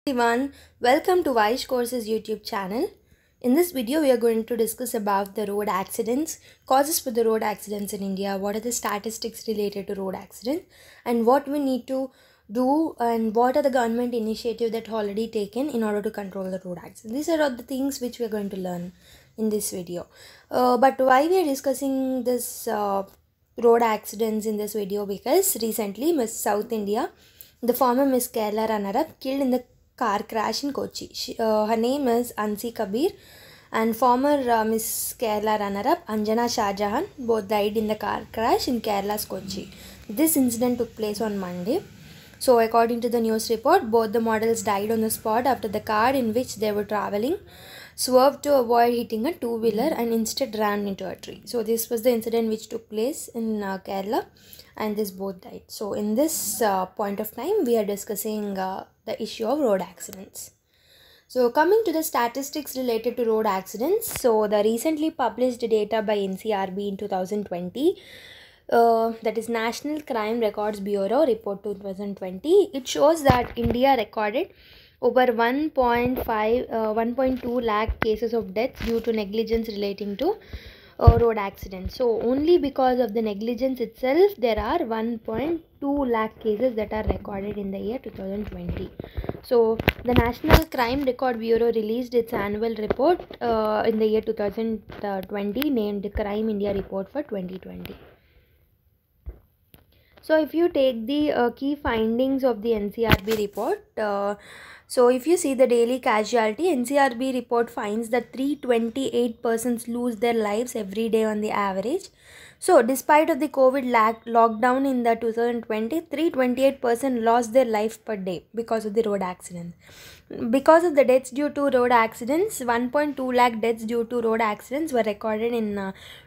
Everyone, welcome to Vaish Courses YouTube channel. In this video, we are going to discuss about the road accidents, causes for the road accidents in India, what are the statistics related to road accidents, and what we need to do, and what are the government initiatives that already taken in order to control the road accidents. These are all the things which we are going to learn in this video. But why we are discussing this road accidents in this video? Because recently, Miss South India, the former Miss Kerala runner-up, killed in the car crash in Kochi. Her name is Ansi Kabir, and former Miss Kerala runner-up Anjana Shahjahan both died in the car crash in Kerala's Kochi. This incident took place on Monday. So according to the news report, both the models died on the spot after the car in which they were traveling swerved to avoid hitting a two-wheeler and instead ran into a tree. So this was the incident which took place in Kerala, and this both died. So in this point of time, we are discussing the issue of road accidents. So coming to the statistics related to road accidents, so the recently published data by NCRB in 2020, that is National Crime Records Bureau Report 2020, it shows that India recorded over 1.2 lakh cases of deaths due to negligence relating to road accidents. So only because of the negligence itself, there are 1.2 lakh cases that are recorded in the year 2020. So the National Crime Record Bureau released its annual report in the year 2020 named Crime India Report for 2020. So if you take the key findings of the NCRB report, so if you see the daily casualty, NCRB report finds that 328 persons lose their lives every day on the average. So despite of the COVID lockdown in the 2020, 328 persons lost their life per day because of the road accidents. Because of the deaths due to road accidents, 1.2 lakh deaths due to road accidents were recorded in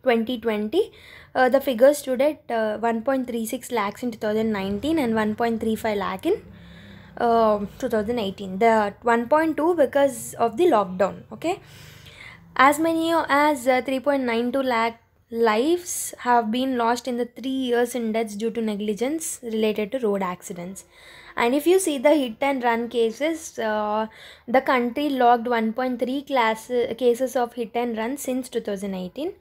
2020. The figures stood at 1.36 lakhs in 2019 and 1.35 lakh in 2018. The 1.2 because of the lockdown. Okay, as many as 3.92 lakh lives have been lost in the 3 years in deaths due to negligence related to road accidents. And if you see the hit and run cases, the country logged 1.3 cases of hit and run since 2018.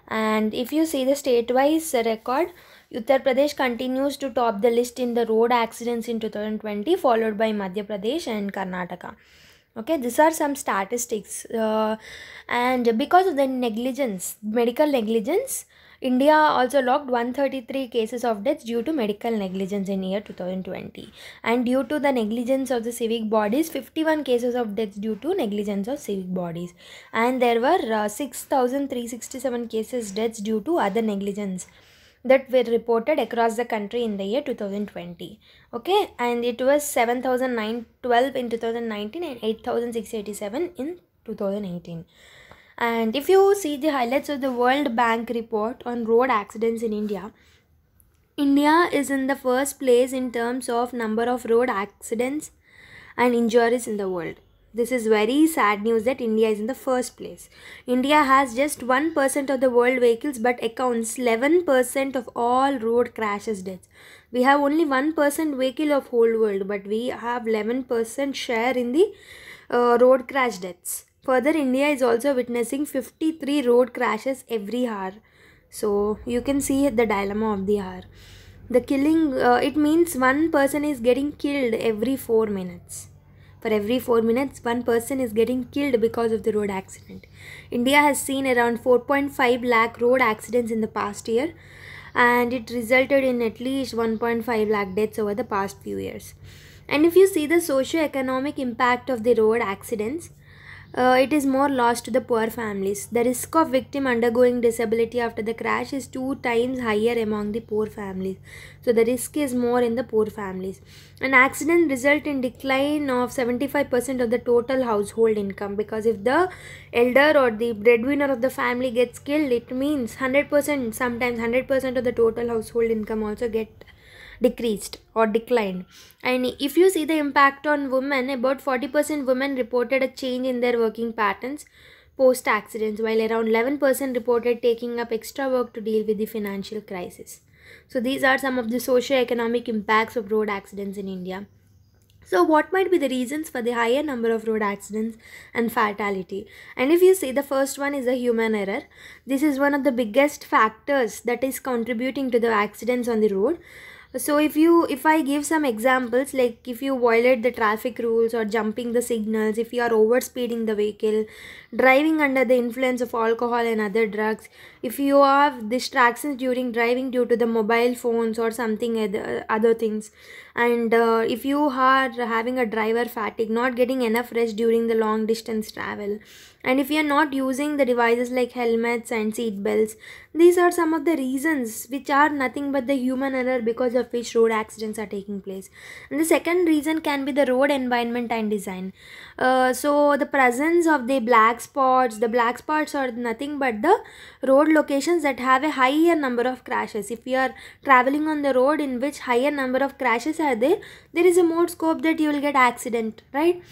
And if you see the state-wise record, Uttar Pradesh continues to top the list in the road accidents in 2020, followed by Madhya Pradesh and Karnataka. Okay, these are some statistics. And because of the negligence, medical negligence, India also logged 133 cases of deaths due to medical negligence in year 2020. And due to the negligence of the civic bodies, 51 cases of deaths due to negligence of civic bodies. And there were 6,367 cases deaths due to other negligence that were reported across the country in the year 2020. Okay, and it was 7,912 in 2019 and 8,687 in 2018. And if you see the highlights of the World Bank report on road accidents in India, India is in the first place in terms of number of road accidents and injuries in the world. This is very sad news that India is in the first place. India has just 1% of the world vehicles but accounts 11% of all road crashes deaths. We have only 1% vehicle of whole world, but we have 11% share in the road crash deaths. Further, India is also witnessing 53 road crashes every hour. So you can see the dilemma of the hour. The killing, it means one person is getting killed every 4 minutes. For every 4 minutes, one person is getting killed because of the road accident. India has seen around 4.5 lakh road accidents in the past year, and it resulted in at least 1.5 lakh deaths over the past few years. And if you see the socio-economic impact of the road accidents, it is more loss to the poor families. The risk of victim undergoing disability after the crash is 2 times higher among the poor families. So the risk is more in the poor families. An accident result in decline of 75% of the total household income, because if the elder or the breadwinner of the family gets killed, it means 100%, sometimes 100% of the total household income also get decreased or declined. And if you see the impact on women, about 40% women reported a change in their working patterns post accidents, while around 11% reported taking up extra work to deal with the financial crisis. So these are some of the socio-economic impacts of road accidents in India. So, what might be the reasons for the higher number of road accidents and fatality? And if you see, the first one is the human error. This is one of the biggest factors that is contributing to the accidents on the road. So if I give some examples, like if you violate the traffic rules or jumping the signals, if you are over speeding the vehicle, driving under the influence of alcohol and other drugs, if you have distractions during driving due to the mobile phones or something other things, and if you are having a driver fatigue, not getting enough rest during the long distance travel, and if you are not using the devices like helmets and seat belts, these are some of the reasons which are nothing but the human error because of which road accidents are taking place. And the second reason can be the road environment and design. So the presence of the black spots are nothing but the road locations that have a higher number of crashes. If you are traveling on the road in which higher number of crashes are there, there is a more scope that you will get accident, right?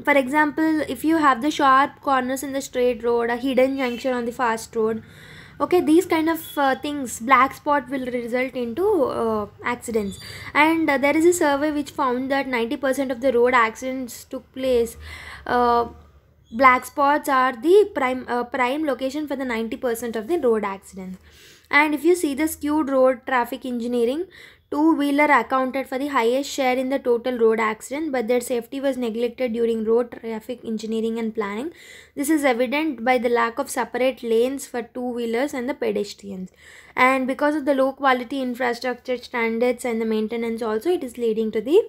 For example, if you have the sharp corners in the straight road, a hidden junction on the fast road, okay, these kind of things, black spot will result into accidents. And there is a survey which found that 90% of the road accidents took place. Black spots are the prime location for the 90% of the road accidents. And if you see the skewed road traffic engineering, two-wheeler accounted for the highest share in the total road accident, but their safety was neglected during road traffic engineering and planning. This is evident by the lack of separate lanes for two-wheelers and the pedestrians. And because of the low quality infrastructure standards and the maintenance also, it is leading to the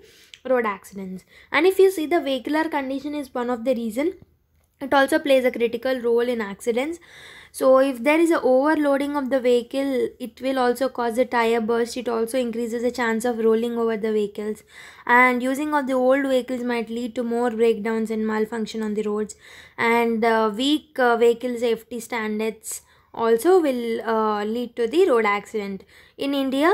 road accidents. And if you see, the vehicular condition is one of the reason. It also plays a critical role in accidents. So if there is a overloading of the vehicle, it will also cause a tire burst. It also increases the chance of rolling over the vehicles, and using of the old vehicles might lead to more breakdowns and malfunction on the roads. And weak vehicle safety standards also will lead to the road accident. In India,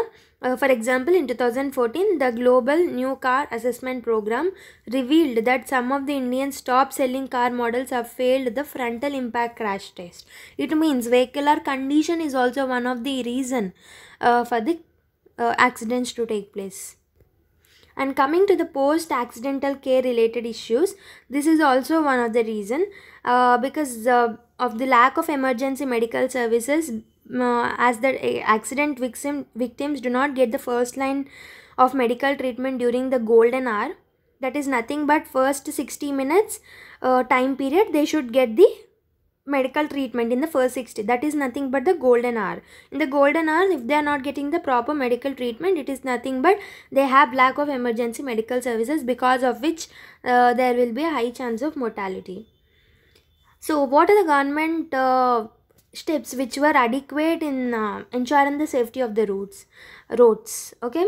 for example, in 2014, the Global New Car Assessment Program revealed that some of the Indians' top selling car models have failed the frontal impact crash test. It means vehicular condition is also one of the reason for the accidents to take place. And coming to the post-accidental care related issues, this is also one of the reason, because of the lack of emergency medical services, as the accident victims do not get the first line of medical treatment during the golden hour. That is nothing but first 60 minutes time period they should get the medical treatment in the first 60. That is nothing but the golden hour. In the golden hour, if they are not getting the proper medical treatment, it is nothing but they have lack of emergency medical services, because of which there will be a high chance of mortality. So what are the government steps which were adequate in ensuring the safety of the roads? Okay.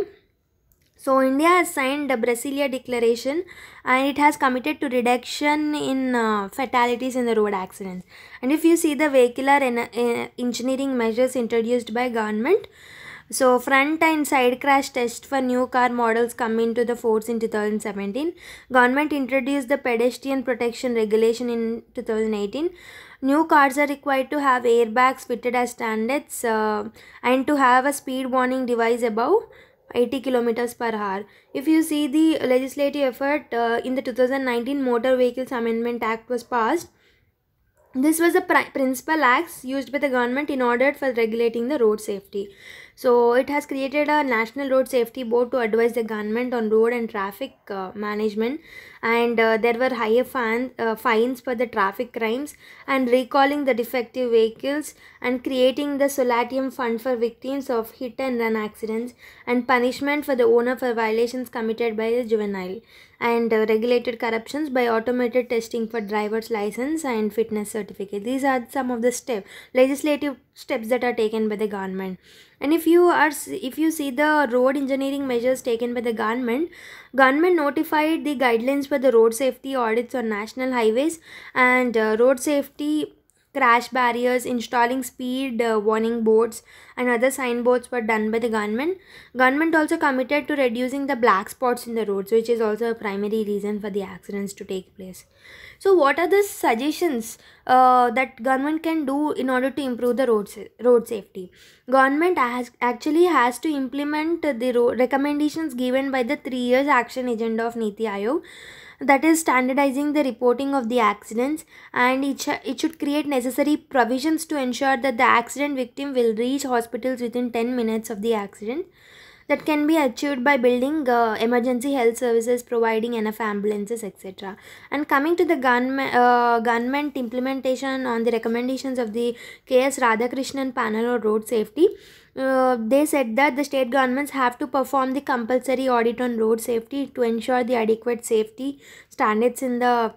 So India has signed the Brasilia Declaration, and it has committed to reduction in fatalities in the road accidents. And if you see the vehicular engineering measures introduced by government, so front and side crash test for new car models come into the force in 2017. Government introduced the pedestrian protection regulation in 2018. New cars are required to have airbags fitted as standards, and to have a speed warning device above 80 kilometers per hour. If you see the legislative effort, in the 2019 Motor Vehicles Amendment Act was passed. This was the principal acts used by the government in order for regulating the road safety. So it has created a National Road Safety Board to advise the government on road and traffic management, and there were higher fines for the traffic crimes, and recalling the defective vehicles, and creating the Solatium Fund for victims of hit and run accidents, and punishment for the owner for violations committed by the juvenile, and regulated corruptions by automated testing for driver's license and fitness certificate. These are some of the legislative steps that are taken by the government. And if you see the road engineering measures taken by the government notified the guidelines for the road safety audits on national highways, and road safety crash barriers, installing speed warning boards, and other signboards were done by the government. Government also committed to reducing the black spots in the roads, which is also a primary reason for the accidents to take place. So what are the suggestions that government can do in order to improve the road safety? Government has to implement the recommendations given by the 3 years action agenda of Niti Aayog, that is standardizing the reporting of the accidents, and it should create necessary provisions to ensure that the accident victim will reach hospitals within 10 minutes of the accident. That can be achieved by building emergency health services, providing enough ambulances, etc. And coming to the government implementation on the recommendations of the KS Radhakrishnan panel on road safety, they said that the state governments have to perform the compulsory audit on road safety to ensure the adequate safety standards in the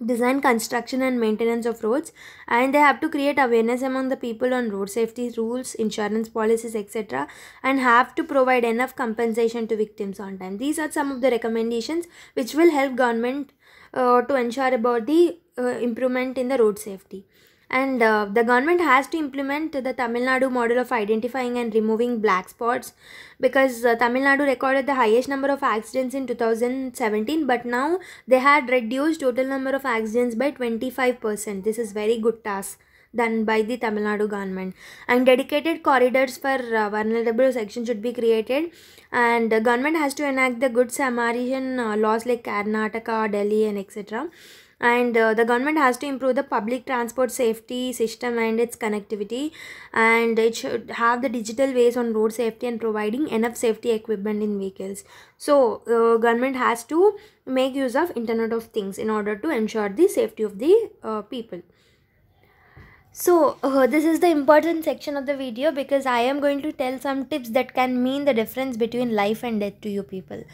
design, construction and maintenance of roads, and they have to create awareness among the people on road safety rules, insurance policies, etc., and have to provide enough compensation to victims on time. These are some of the recommendations which will help government to ensure about the improvement in the road safety. And the government has to implement the Tamil Nadu model of identifying and removing black spots, because Tamil Nadu recorded the highest number of accidents in 2017, but now they had reduced total number of accidents by 25%. This is very good task done by the Tamil Nadu government. And dedicated corridors for vulnerable sections should be created, and the government has to enact the Good Samaritan laws like Karnataka, Delhi and etc. And the government has to improve the public transport safety system and its connectivity, and it should have the digital ways on road safety and providing enough safety equipment in vehicles. So government has to make use of Internet of Things in order to ensure the safety of the people. So this is the important section of the video, because I am going to tell some tips that can mean the difference between life and death to you people.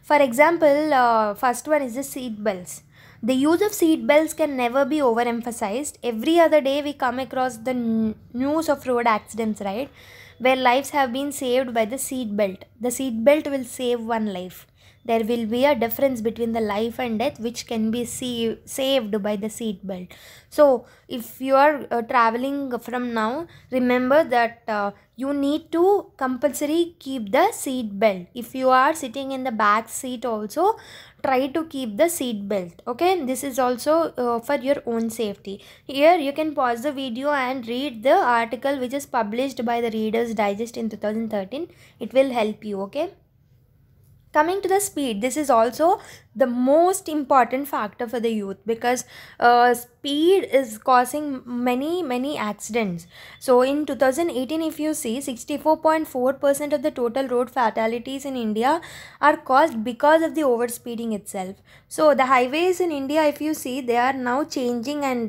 For example, first one is the seat belts. The use of seat belts can never be overemphasized. Every other day we come across the news of road accidents, right, where lives have been saved by the seat belt. The seat belt will save one life. There will be a difference between the life and death which can be saved by the seat belt. So if you are traveling from now, remember that you need to compulsory keep the seat belt. If you are sitting in the back seat also, try to keep the seat belt. Okay, this is also for your own safety. Here you can pause the video and read the article which is published by the Reader's Digest in 2013. It will help you. Okay. Coming to the speed, this is also the most important factor for the youth, because speed is causing many accidents. So in 2018, if you see, 64.4% of the total road fatalities in India are caused because of the overspeeding itself. So the highways in India, if you see, they are now changing and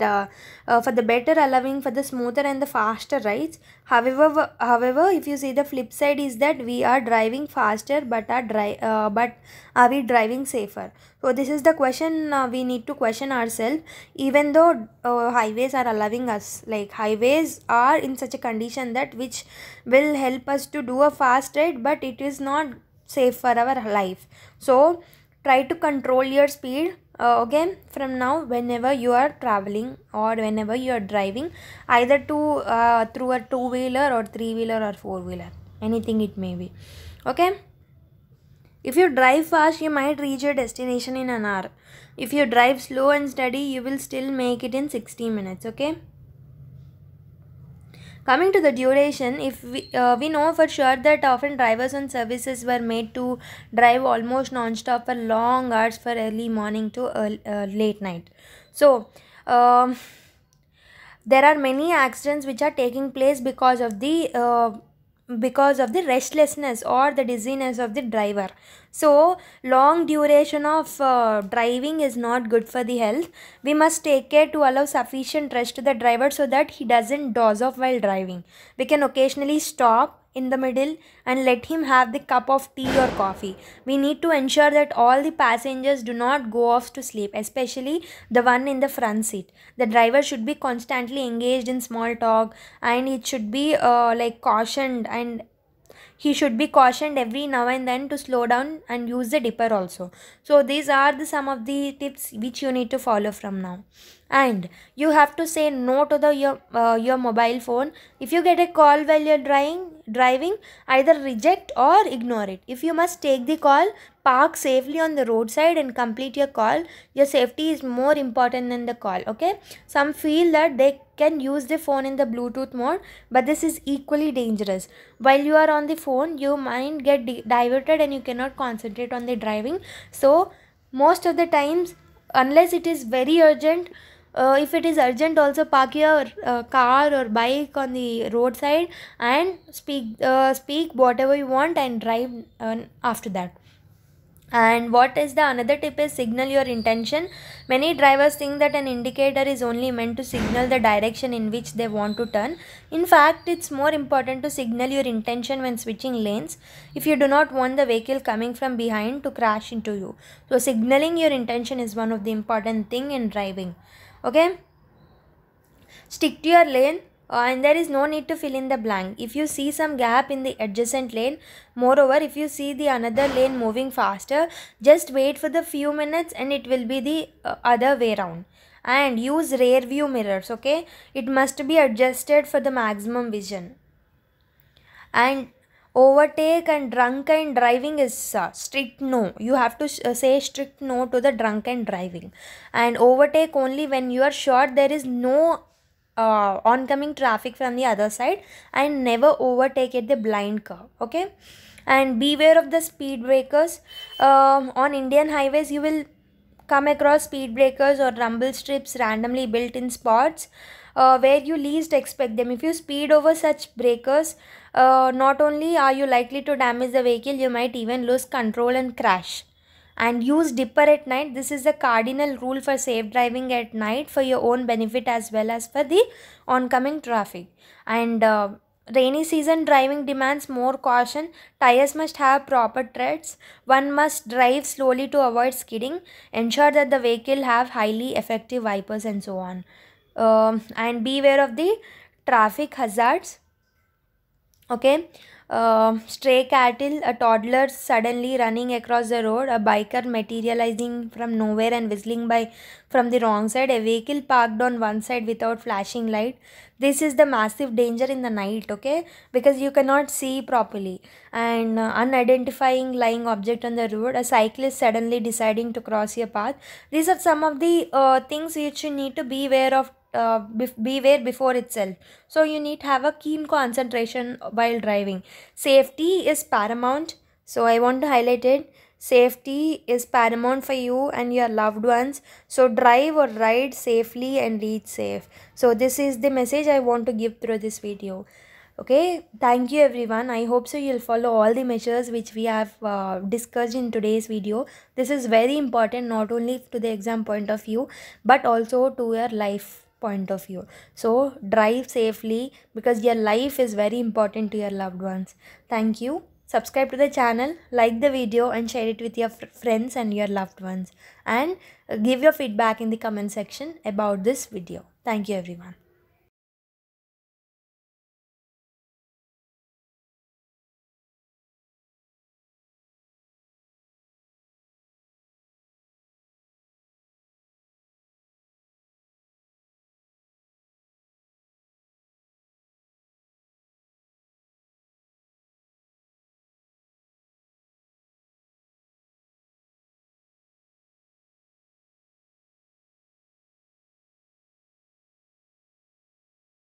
for the better, allowing for the smoother and the faster rides. However, if you see, the flip side is that we are driving faster, but are we driving safer? So this is the question we need to question ourselves. Even though highways are allowing us, like highways are in such a condition that which will help us to do a fast ride, but it is not safe for our life. So try to control your speed. Okay, from now, whenever you are traveling or whenever you are driving, either through a two-wheeler or three-wheeler or four-wheeler, anything it may be. Okay. If you drive fast, you might reach your destination in an hour. If you drive slow and steady, you will still make it in 60 minutes. Okay. Coming to the duration, if we know for sure that often drivers and services were made to drive almost non-stop for long hours, for early morning to late night. So there are many accidents which are taking place because of the restlessness or the dizziness of the driver. So long duration of driving is not good for the health. We must take care to allow sufficient rest to the driver so that he doesn't doze off while driving. We can occasionally stop in the middle and let him have the cup of tea or coffee. We need to ensure that all the passengers do not go off to sleep, especially the one in the front seat. The driver should be constantly engaged in small talk, and it should be like cautioned, and he should be cautioned every now and then to slow down and use the dipper also. So these are the some of the tips which you need to follow from now. And you have to say no to the your mobile phone. If you get a call while you're driving, either reject or ignore it. If you must take the call, park safely on the roadside and complete your call. Your safety is more important than the call. Okay, some feel that they can use the phone in the Bluetooth mode, but this is equally dangerous. While you are on the phone, your mind get diverted and you cannot concentrate on the driving. So most of the times, unless it is very urgent, if it is urgent, also park your car or bike on the roadside and speak whatever you want and drive after that. And what is the another tip is signal your intention. Many drivers think that an indicator is only meant to signal the direction in which they want to turn. In fact, it's more important to signal your intention when switching lanes if you do not want the vehicle coming from behind to crash into you. So signaling your intention is one of the important thing in driving. Okay, stick to your lane, and there is no need to fill in the blank. If you see some gap in the adjacent lane, moreover if you see the another lane moving faster, just wait for the few minutes and it will be the other way around. And use rear view mirrors. Okay, it must be adjusted for the maximum vision. And overtake and drunken driving is strict no. You have to say strict no to the drunken driving. And overtake only when you are sure there is no oncoming traffic from the other side, and never overtake at the blind curve. Okay, and beware of the speed breakers. On Indian highways you will come across speed breakers or rumble strips randomly built in spots where you least expect them. If you speed over such breakers, not only are you likely to damage the vehicle, you might even lose control and crash. And use dipper at night. This is the cardinal rule for safe driving at night, for your own benefit as well as for the oncoming traffic. And rainy season driving demands more caution. Tires must have proper treads. One must drive slowly to avoid skidding. Ensure that the vehicle have highly effective wipers and so on. And beware of the traffic hazards. Okay, stray cattle, a toddler suddenly running across the road, a biker materializing from nowhere and whistling by from the wrong side, a vehicle parked on one side without flashing light. This is the massive danger in the night. Okay, because you cannot see properly. And unidentifying lying object on the road, a cyclist suddenly deciding to cross your path. These are some of the things which you need to be aware of, beware before itself. So you need to have a keen concentration while driving. Safety is paramount, so I want to highlight it. Safety is paramount for you and your loved ones, so drive or ride safely and reach safe. So this is the message I want to give through this video. Okay, thank you everyone. I hope so you'll follow all the measures which we have discussed in today's video. This is very important, not only to the exam point of view but also to your life point of view. So drive safely, because your life is very important to your loved ones. Thank you. Subscribe to the channel, like the video and share it with your friends and your loved ones, and give your feedback in the comment section about this video. Thank you everyone.